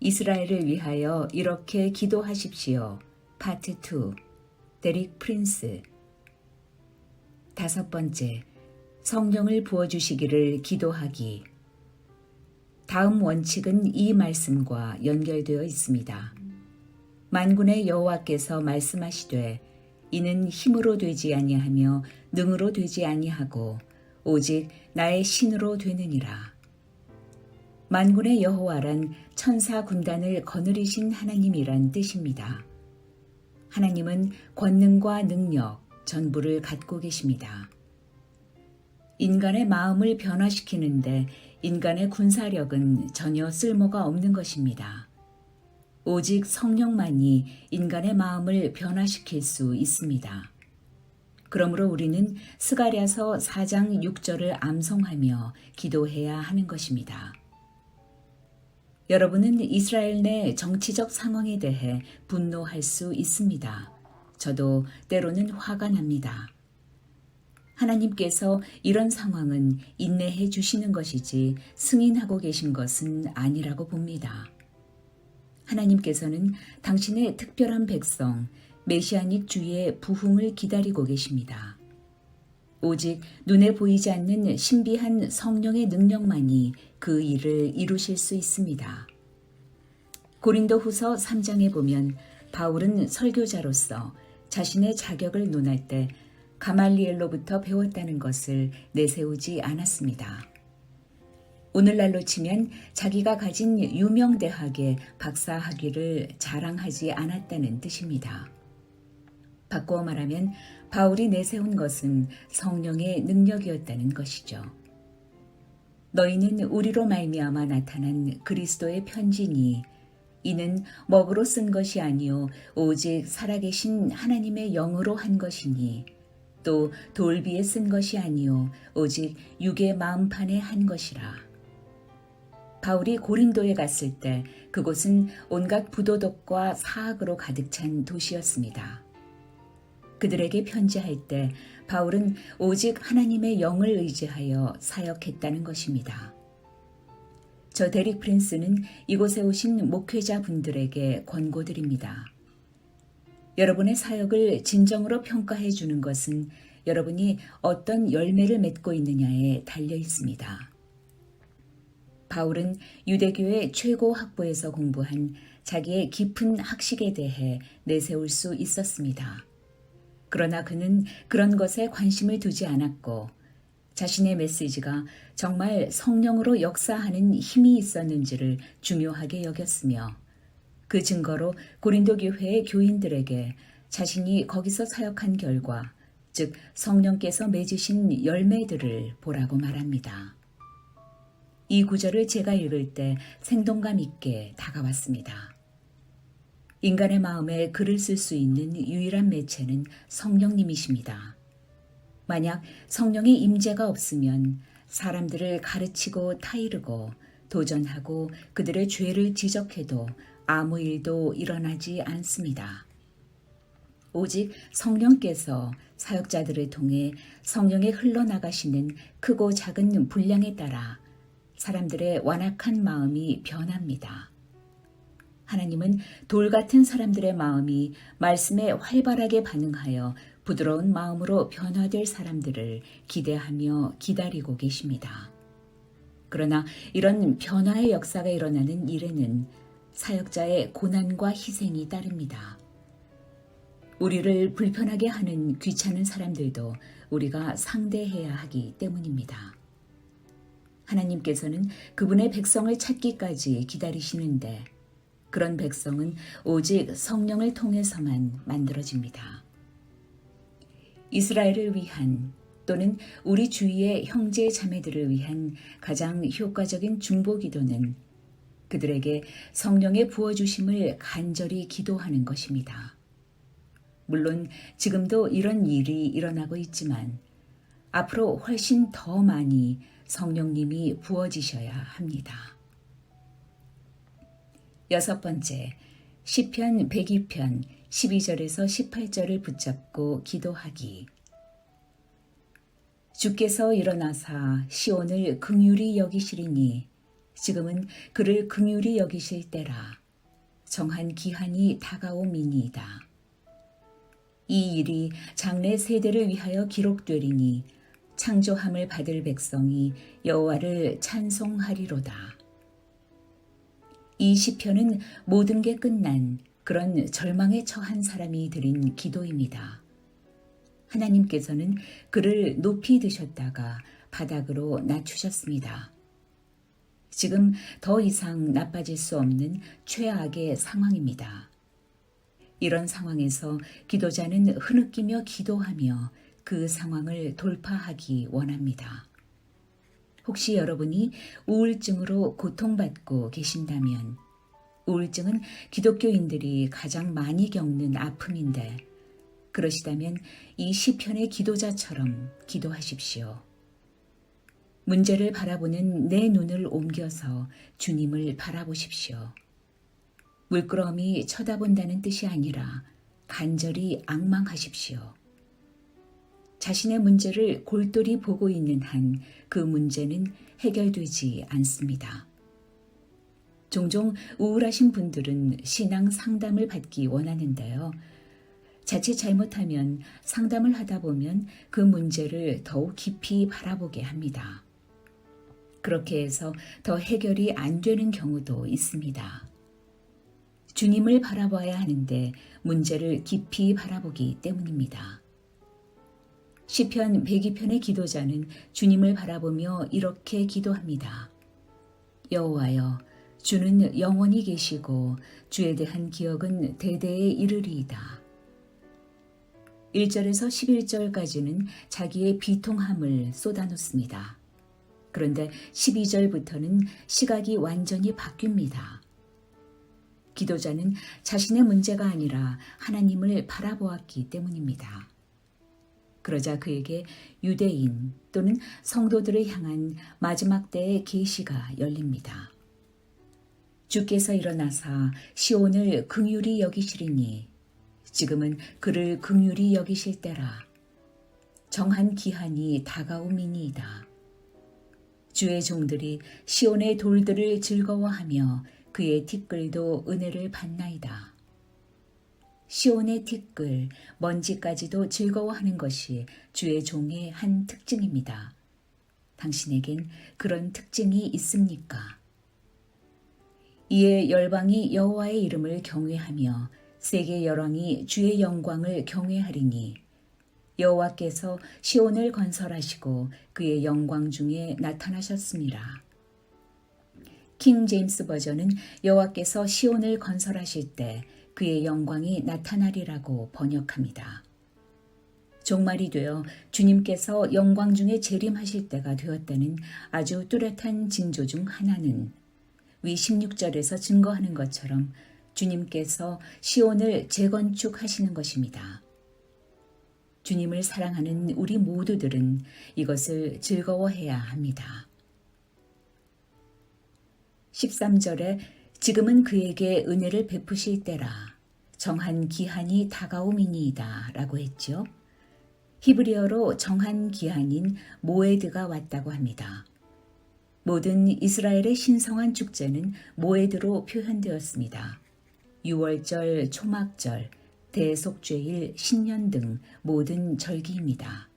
이스라엘을 위하여 이렇게 기도하십시오. 파트 2. 데릭 프린스. 5번째, 성령을 부어주시기를 기도하기. 다음 원칙은 이 말씀과 연결되어 있습니다. 만군의 여호와께서 말씀하시되 이는 힘으로 되지 아니하며 능으로 되지 아니하고 오직 나의 신으로 되느니라. 만군의 여호와란 천사 군단을 거느리신 하나님이란 뜻입니다. 하나님은 권능과 능력, 전부를 갖고 계십니다. 인간의 마음을 변화시키는데 인간의 군사력은 전혀 쓸모가 없는 것입니다. 오직 성령만이 인간의 마음을 변화시킬 수 있습니다. 그러므로 우리는 스가랴서 4장 6절을 암송하며 기도해야 하는 것입니다. 여러분은 이스라엘 내 정치적 상황에 대해 분노할 수 있습니다. 저도 때로는 화가 납니다. 하나님께서 이런 상황은 인내해 주시는 것이지 승인하고 계신 것은 아니라고 봅니다. 하나님께서는 당신의 특별한 백성, 메시아닉 주의 부흥을 기다리고 계십니다. 오직 눈에 보이지 않는 신비한 성령의 능력만이 그 일을 이루실 수 있습니다. 고린도후서 3장에 보면 바울은 설교자로서 자신의 자격을 논할 때 가말리엘로부터 배웠다는 것을 내세우지 않았습니다. 오늘날로 치면 자기가 가진 유명 대학의 박사 학위를 자랑하지 않았다는 뜻입니다. 바꾸어 말하면 바울이 내세운 것은 성령의 능력이었다는 것이죠. 너희는 우리로 말미암아 나타난 그리스도의 편지니 이는 먹으로 쓴 것이 아니요 오직 살아계신 하나님의 영으로 한 것이니 또 돌비에 쓴 것이 아니요 오직 육의 마음판에 한 것이라. 바울이 고린도에 갔을 때 그곳은 온갖 부도덕과 사악으로 가득 찬 도시였습니다. 그들에게 편지할 때 바울은 오직 하나님의 영을 의지하여 사역했다는 것입니다. 저 데릭 프린스는 이곳에 오신 목회자분들에게 권고드립니다. 여러분의 사역을 진정으로 평가해 주는 것은 여러분이 어떤 열매를 맺고 있느냐에 달려 있습니다. 바울은 유대교의 최고 학부에서 공부한 자기의 깊은 학식에 대해 내세울 수 있었습니다. 그러나 그는 그런 것에 관심을 두지 않았고 자신의 메시지가 정말 성령으로 역사하는 힘이 있었는지를 중요하게 여겼으며 그 증거로 고린도 교회의 교인들에게 자신이 거기서 사역한 결과, 즉 성령께서 맺으신 열매들을 보라고 말합니다. 이 구절을 제가 읽을 때 생동감 있게 다가왔습니다. 인간의 마음에 글을 쓸 수 있는 유일한 매체는 성령님이십니다. 만약 성령의 임재가 없으면 사람들을 가르치고 타이르고 도전하고 그들의 죄를 지적해도 아무 일도 일어나지 않습니다. 오직 성령께서 사역자들을 통해 성령에 흘러나가시는 크고 작은 분량에 따라 사람들의 완악한 마음이 변합니다. 하나님은 돌 같은 사람들의 마음이 말씀에 활발하게 반응하여 부드러운 마음으로 변화될 사람들을 기대하며 기다리고 계십니다. 그러나 이런 변화의 역사가 일어나는 일에는 사역자의 고난과 희생이 따릅니다. 우리를 불편하게 하는 귀찮은 사람들도 우리가 상대해야 하기 때문입니다. 하나님께서는 그분의 백성을 찾기까지 기다리시는데 그런 백성은 오직 성령을 통해서만 만들어집니다. 이스라엘을 위한 또는 우리 주위의 형제 자매들을 위한 가장 효과적인 중보기도는 그들에게 성령의 부어주심을 간절히 기도하는 것입니다. 물론 지금도 이런 일이 일어나고 있지만 앞으로 훨씬 더 많이 성령님이 부어지셔야 합니다. 6번째, 시편 102편 12절에서 18절을 붙잡고 기도하기. 주께서 일어나사 시온을 긍휼히 여기시리니 지금은 그를 긍휼히 여기실 때라. 정한 기한이 다가옴이니이다. 이 일이 장래 세대를 위하여 기록되리니 창조함을 받을 백성이 여호와를 찬송하리로다. 이 시편은 모든 게 끝난 그런 절망에 처한 사람이 드린 기도입니다. 하나님께서는 그를 높이 드셨다가 바닥으로 낮추셨습니다. 지금 더 이상 나빠질 수 없는 최악의 상황입니다. 이런 상황에서 기도자는 흐느끼며 기도하며 그 상황을 돌파하기 원합니다. 혹시 여러분이 우울증으로 고통받고 계신다면, 우울증은 기독교인들이 가장 많이 겪는 아픔인데, 그러시다면 이 시편의 기도자처럼 기도하십시오. 문제를 바라보는 내 눈을 옮겨서 주님을 바라보십시오. 물끄러미 쳐다본다는 뜻이 아니라 간절히 앙망하십시오. 자신의 문제를 골똘히 보고 있는 한 그 문제는 해결되지 않습니다. 종종 우울하신 분들은 신앙 상담을 받기 원하는데요. 자칫 잘못하면 상담을 하다 보면 그 문제를 더욱 깊이 바라보게 합니다. 그렇게 해서 더 해결이 안 되는 경우도 있습니다. 주님을 바라봐야 하는데 문제를 깊이 바라보기 때문입니다. 시편 102편의 기도자는 주님을 바라보며 이렇게 기도합니다. 여호와여, 주는 영원히 계시고 주에 대한 기억은 대대에 이르리이다. 1절에서 11절까지는 자기의 비통함을 쏟아놓습니다. 그런데 12절부터는 시각이 완전히 바뀝니다. 기도자는 자신의 문제가 아니라 하나님을 바라보았기 때문입니다. 그러자 그에게 유대인 또는 성도들을 향한 마지막 때의 계시가 열립니다. 주께서 일어나사 시온을 긍휼히 여기시리니 지금은 그를 긍휼히 여기실 때라. 정한 기한이 다가옴이니이다. 주의 종들이 시온의 돌들을 즐거워하며 그의 티끌도 은혜를 받나이다. 시온의 티끌, 먼지까지도 즐거워하는 것이 주의 종의 한 특징입니다. 당신에겐 그런 특징이 있습니까? 이에 열방이 여호와의 이름을 경외하며 세계 열왕이 주의 영광을 경외하리니 여호와께서 시온을 건설하시고 그의 영광 중에 나타나셨습니다. 킹 제임스 버전은 여호와께서 시온을 건설하실 때 그의 영광이 나타나리라고 번역합니다. 종말이 되어 주님께서 영광 중에 재림하실 때가 되었다는 아주 뚜렷한 징조 중 하나는 위 16절에서 증거하는 것처럼 주님께서 시온을 재건축하시는 것입니다. 주님을 사랑하는 우리 모두들은 이것을 즐거워해야 합니다. 13절에 지금은 그에게 은혜를 베푸실 때라 정한 기한이 다가옴이니이다 라고 했죠. 히브리어로 정한 기한인 모에드가 왔다고 합니다. 모든 이스라엘의 신성한 축제는 모에드로 표현되었습니다. 유월절, 초막절, 대속죄일, 신년 등 모든 절기입니다.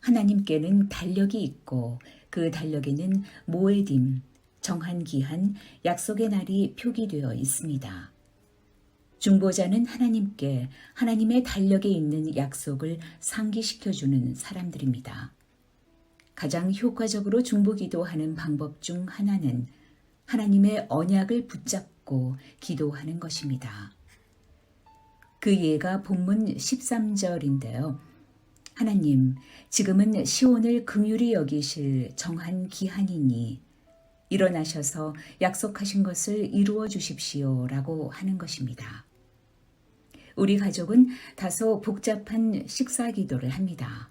하나님께는 달력이 있고 그 달력에는 모에딤, 정한 기한, 약속의 날이 표기되어 있습니다. 중보자는 하나님께 하나님의 달력에 있는 약속을 상기시켜주는 사람들입니다. 가장 효과적으로 중보기도하는 방법 중 하나는 하나님의 언약을 붙잡고 기도하는 것입니다. 그 예가 본문 13절인데요. 하나님, 지금은 시온을 긍휼히 여기실 정한 기한이니 일어나셔서 약속하신 것을 이루어 주십시오 라고 하는 것입니다. 우리 가족은 다소 복잡한 식사 기도를 합니다.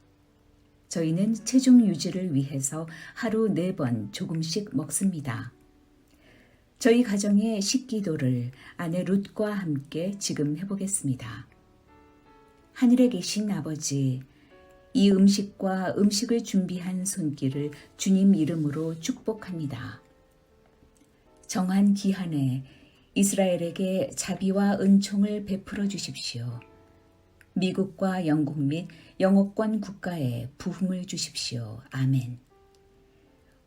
저희는 체중 유지를 위해서 하루 4번 조금씩 먹습니다. 저희 가정의 식기도를 아내 룻과 함께 지금 해보겠습니다. 하늘에 계신 아버지, 이 음식과 음식을 준비한 손길을 주님 이름으로 축복합니다. 정한 기한에 이스라엘에게 자비와 은총을 베풀어 주십시오. 미국과 영국 및 영어권 국가에 부흥을 주십시오. 아멘.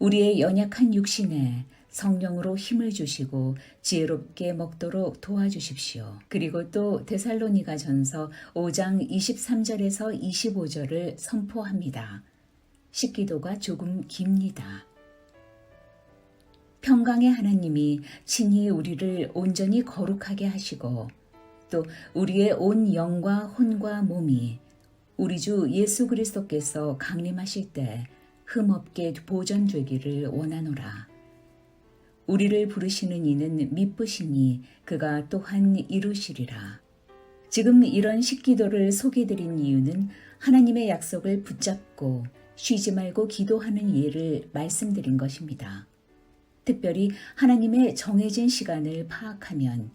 우리의 연약한 육신에 성령으로 힘을 주시고 지혜롭게 먹도록 도와주십시오. 그리고 또 데살로니가 전서 5장 23절에서 25절을 선포합니다. 식기도가 조금 깁니다. 평강의 하나님이 친히 우리를 온전히 거룩하게 하시고 또 우리의 온 영과 혼과 몸이 우리 주 예수 그리스도께서 강림하실 때 흠없게 보존되기를 원하노라. 우리를 부르시는 이는 미쁘시니 그가 또한 이루시리라. 지금 이런 식기도를 소개드린 이유는 하나님의 약속을 붙잡고 쉬지 말고 기도하는 예를 말씀드린 것입니다. 특별히 하나님의 정해진 시간을 파악하면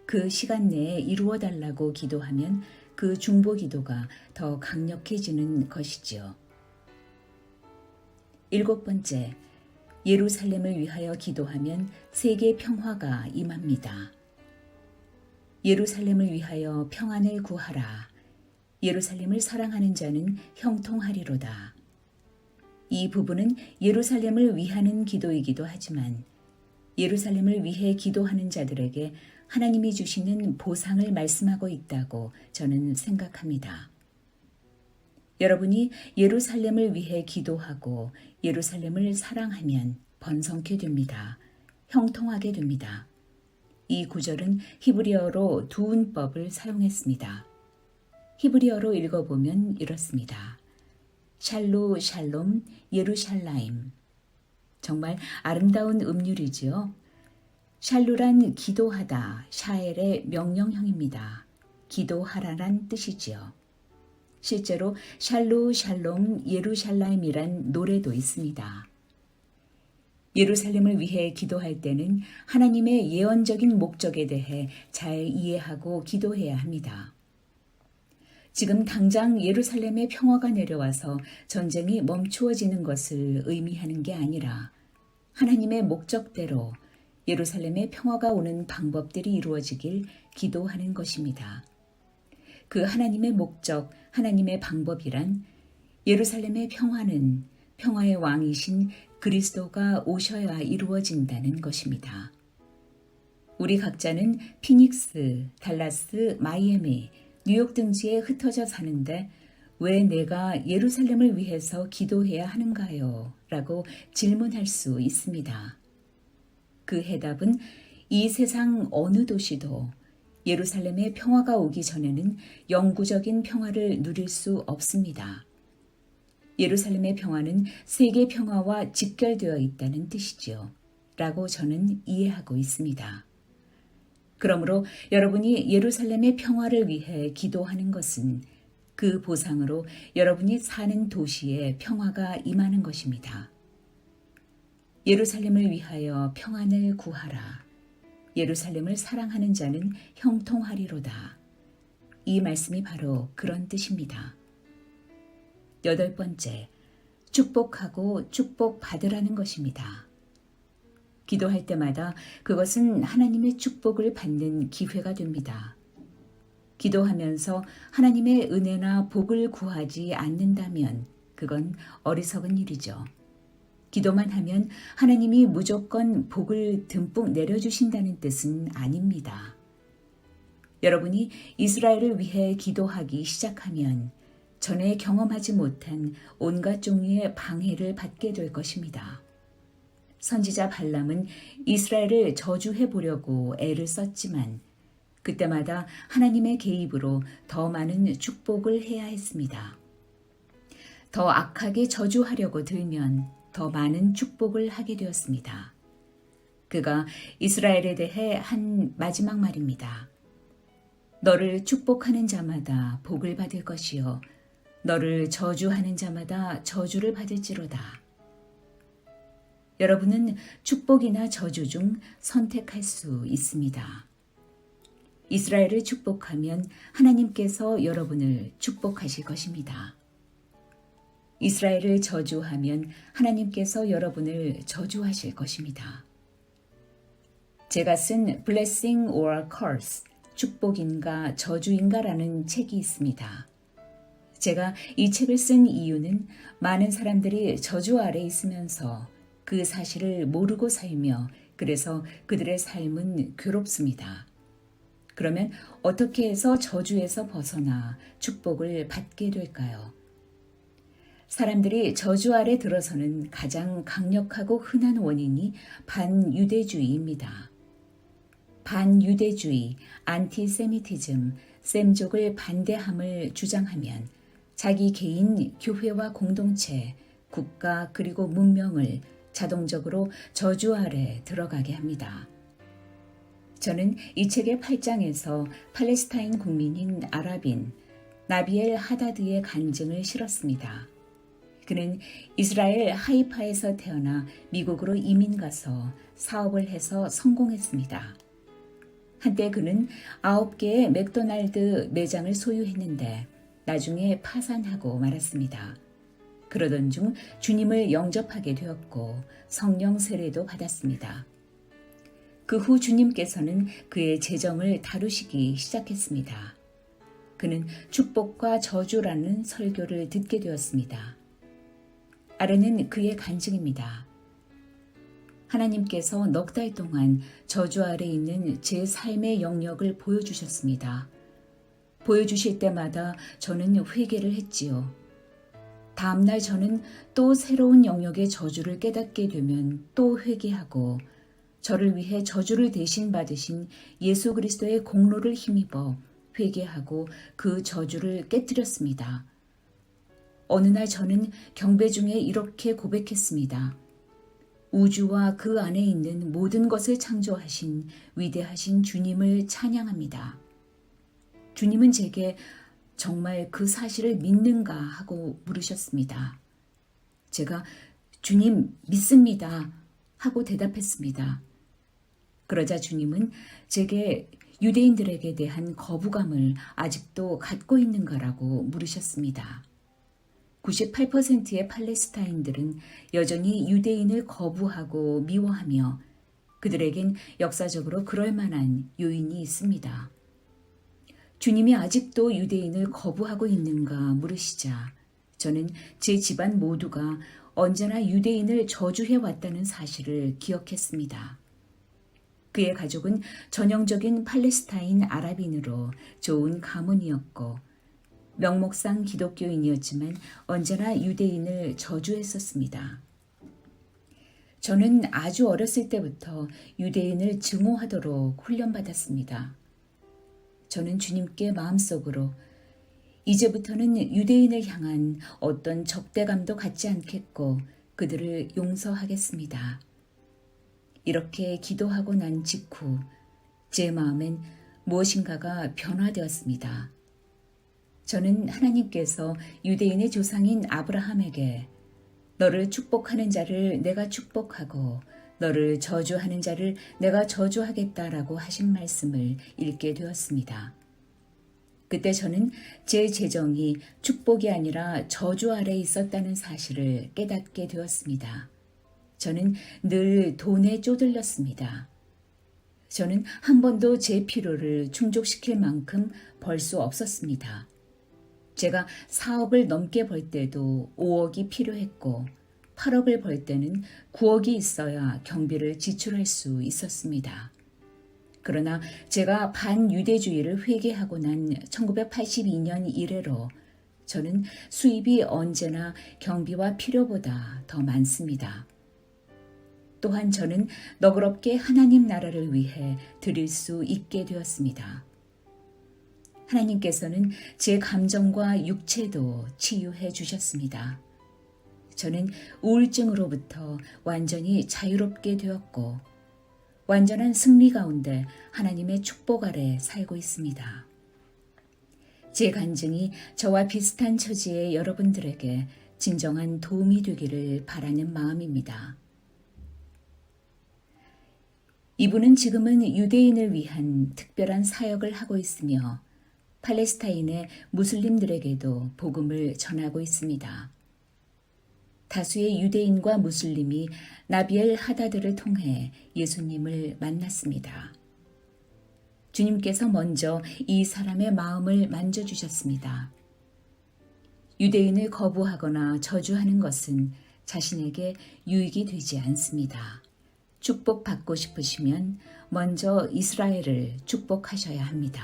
그 시간 내에 이루어 달라고 기도하면 그 중보 기도가 더 강력해지는 것이지요. 7번째, 예루살렘을 위하여 기도하면 세계 평화가 임합니다. 예루살렘을 위하여 평안을 구하라. 예루살렘을 사랑하는 자는 형통하리로다. 이 부분은 예루살렘을 위하는 기도이기도 하지만 예루살렘을 위해 기도하는 자들에게 하나님이 주시는 보상을 말씀하고 있다고 저는 생각합니다. 여러분이 예루살렘을 위해 기도하고 예루살렘을 사랑하면 번성케 됩니다. 형통하게 됩니다. 이 구절은 히브리어로 두운법을 사용했습니다. 히브리어로 읽어보면 이렇습니다. 샬루 샬롬 예루샬라임. 정말 아름다운 음률이지요. 샬루란 기도하다, 샤엘의 명령형입니다. 기도하라란 뜻이지요. 실제로 샬루 샬롬 예루샬라임이란 노래도 있습니다. 예루살렘을 위해 기도할 때는 하나님의 예언적인 목적에 대해 잘 이해하고 기도해야 합니다. 지금 당장 예루살렘에 평화가 내려와서 전쟁이 멈추어지는 것을 의미하는 게 아니라 하나님의 목적대로 예루살렘에 평화가 오는 방법들이 이루어지길 기도하는 것입니다. 그 하나님의 목적, 하나님의 방법이란 예루살렘의 평화는 평화의 왕이신 그리스도가 오셔야 이루어진다는 것입니다. 우리 각자는 피닉스, 달라스, 마이애미, 뉴욕 등지에 흩어져 사는데 왜 내가 예루살렘을 위해서 기도해야 하는가요? 라고 질문할 수 있습니다. 그 해답은 이 세상 어느 도시도 예루살렘의 평화가 오기 전에는 영구적인 평화를 누릴 수 없습니다. 예루살렘의 평화는 세계 평화와 직결되어 있다는 뜻이지요. 라고 저는 이해하고 있습니다. 그러므로 여러분이 예루살렘의 평화를 위해 기도하는 것은 그 보상으로 여러분이 사는 도시에 평화가 임하는 것입니다. 예루살렘을 위하여 평안을 구하라. 예루살렘을 사랑하는 자는 형통하리로다. 이 말씀이 바로 그런 뜻입니다. 8번째, 축복하고 축복받으라는 것입니다. 기도할 때마다 그것은 하나님의 축복을 받는 기회가 됩니다. 기도하면서 하나님의 은혜나 복을 구하지 않는다면 그건 어리석은 일이죠. 기도만 하면 하나님이 무조건 복을 듬뿍 내려주신다는 뜻은 아닙니다. 여러분이 이스라엘을 위해 기도하기 시작하면 전에 경험하지 못한 온갖 종류의 방해를 받게 될 것입니다. 선지자 발람은 이스라엘을 저주해 보려고 애를 썼지만 그때마다 하나님의 개입으로 더 많은 축복을 해야 했습니다. 더 악하게 저주하려고 들면 더 많은 축복을 하게 되었습니다. 그가 이스라엘에 대해 한 마지막 말입니다. 너를 축복하는 자마다 복을 받을 것이요 너를 저주하는 자마다 저주를 받을지로다. 여러분은 축복이나 저주 중 선택할 수 있습니다. 이스라엘을 축복하면 하나님께서 여러분을 축복하실 것입니다. 이스라엘을 저주하면 하나님께서 여러분을 저주하실 것입니다. 제가 쓴 Blessing or Curse, 축복인가 저주인가라는 책이 있습니다. 제가 이 책을 쓴 이유는 많은 사람들이 저주 아래 있으면서 그 사실을 모르고 살며 그래서 그들의 삶은 괴롭습니다. 그러면 어떻게 해서 저주에서 벗어나 축복을 받게 될까요? 사람들이 저주 아래 들어서는 가장 강력하고 흔한 원인이 반유대주의입니다. 반유대주의, 안티세미티즘, 셈족을 반대함을 주장하면 자기 개인, 교회와 공동체, 국가 그리고 문명을 자동적으로 저주 아래 들어가게 합니다. 저는 이 책의 8장에서 팔레스타인 국민인 아랍인 나비엘 하다드의 간증을 실었습니다. 그는 이스라엘 하이파에서 태어나 미국으로 이민 가서 사업을 해서 성공했습니다. 한때 그는 9개의 맥도날드 매장을 소유했는데 나중에 파산하고 말았습니다. 그러던 중 주님을 영접하게 되었고 성령 세례도 받았습니다. 그 후 주님께서는 그의 재정을 다루시기 시작했습니다. 그는 축복과 저주라는 설교를 듣게 되었습니다. 아래는 그의 간증입니다. 하나님께서 넉 달 동안 저주 아래 있는 제 삶의 영역을 보여주셨습니다. 보여주실 때마다 저는 회개를 했지요. 다음날 저는 또 새로운 영역의 저주를 깨닫게 되면 또 회개하고 저를 위해 저주를 대신 받으신 예수 그리스도의 공로를 힘입어 회개하고 그 저주를 깨뜨렸습니다. 어느 날 저는 경배 중에 이렇게 고백했습니다. 우주와 그 안에 있는 모든 것을 창조하신 위대하신 주님을 찬양합니다. 주님은 제게 정말 그 사실을 믿는가 하고 물으셨습니다. 제가 주님 믿습니다 하고 대답했습니다. 그러자 주님은 제게 유대인들에게 대한 거부감을 아직도 갖고 있는가라고 물으셨습니다. 98%의 팔레스타인들은 여전히 유대인을 거부하고 미워하며 그들에겐 역사적으로 그럴 만한 요인이 있습니다. 주님이 아직도 유대인을 거부하고 있는가 물으시자 저는 제 집안 모두가 언제나 유대인을 저주해 왔다는 사실을 기억했습니다. 그의 가족은 전형적인 팔레스타인 아랍인으로 좋은 가문이었고 명목상 기독교인이었지만 언제나 유대인을 저주했었습니다. 저는 아주 어렸을 때부터 유대인을 증오하도록 훈련받았습니다. 저는 주님께 마음속으로 이제부터는 유대인을 향한 어떤 적대감도 갖지 않겠고 그들을 용서하겠습니다. 이렇게 기도하고 난 직후 제 마음엔 무엇인가가 변화되었습니다. 저는 하나님께서 유대인의 조상인 아브라함에게 너를 축복하는 자를 내가 축복하고 너를 저주하는 자를 내가 저주하겠다라고 하신 말씀을 읽게 되었습니다. 그때 저는 제 재정이 축복이 아니라 저주 아래 있었다는 사실을 깨닫게 되었습니다. 저는 늘 돈에 쪼들렸습니다. 저는 한 번도 제 필요를 충족시킬 만큼 벌 수 없었습니다. 제가 4억을 넘게 벌 때도 5억이 필요했고 8억을 벌 때는 9억이 있어야 경비를 지출할 수 있었습니다. 그러나 제가 반유대주의를 회개하고 난 1982년 이래로 저는 수입이 언제나 경비와 필요보다 더 많습니다. 또한 저는 너그럽게 하나님 나라를 위해 드릴 수 있게 되었습니다. 하나님께서는 제 감정과 육체도 치유해 주셨습니다. 저는 우울증으로부터 완전히 자유롭게 되었고 완전한 승리 가운데 하나님의 축복 아래 살고 있습니다. 제 간증이 저와 비슷한 처지의 여러분들에게 진정한 도움이 되기를 바라는 마음입니다. 이분은 지금은 유대인을 위한 특별한 사역을 하고 있으며 팔레스타인의 무슬림들에게도 복음을 전하고 있습니다. 다수의 유대인과 무슬림이 나비엘 하다드를 통해 예수님을 만났습니다. 주님께서 먼저 이 사람의 마음을 만져주셨습니다. 유대인을 거부하거나 저주하는 것은 자신에게 유익이 되지 않습니다. 축복받고 싶으시면 먼저 이스라엘을 축복하셔야 합니다.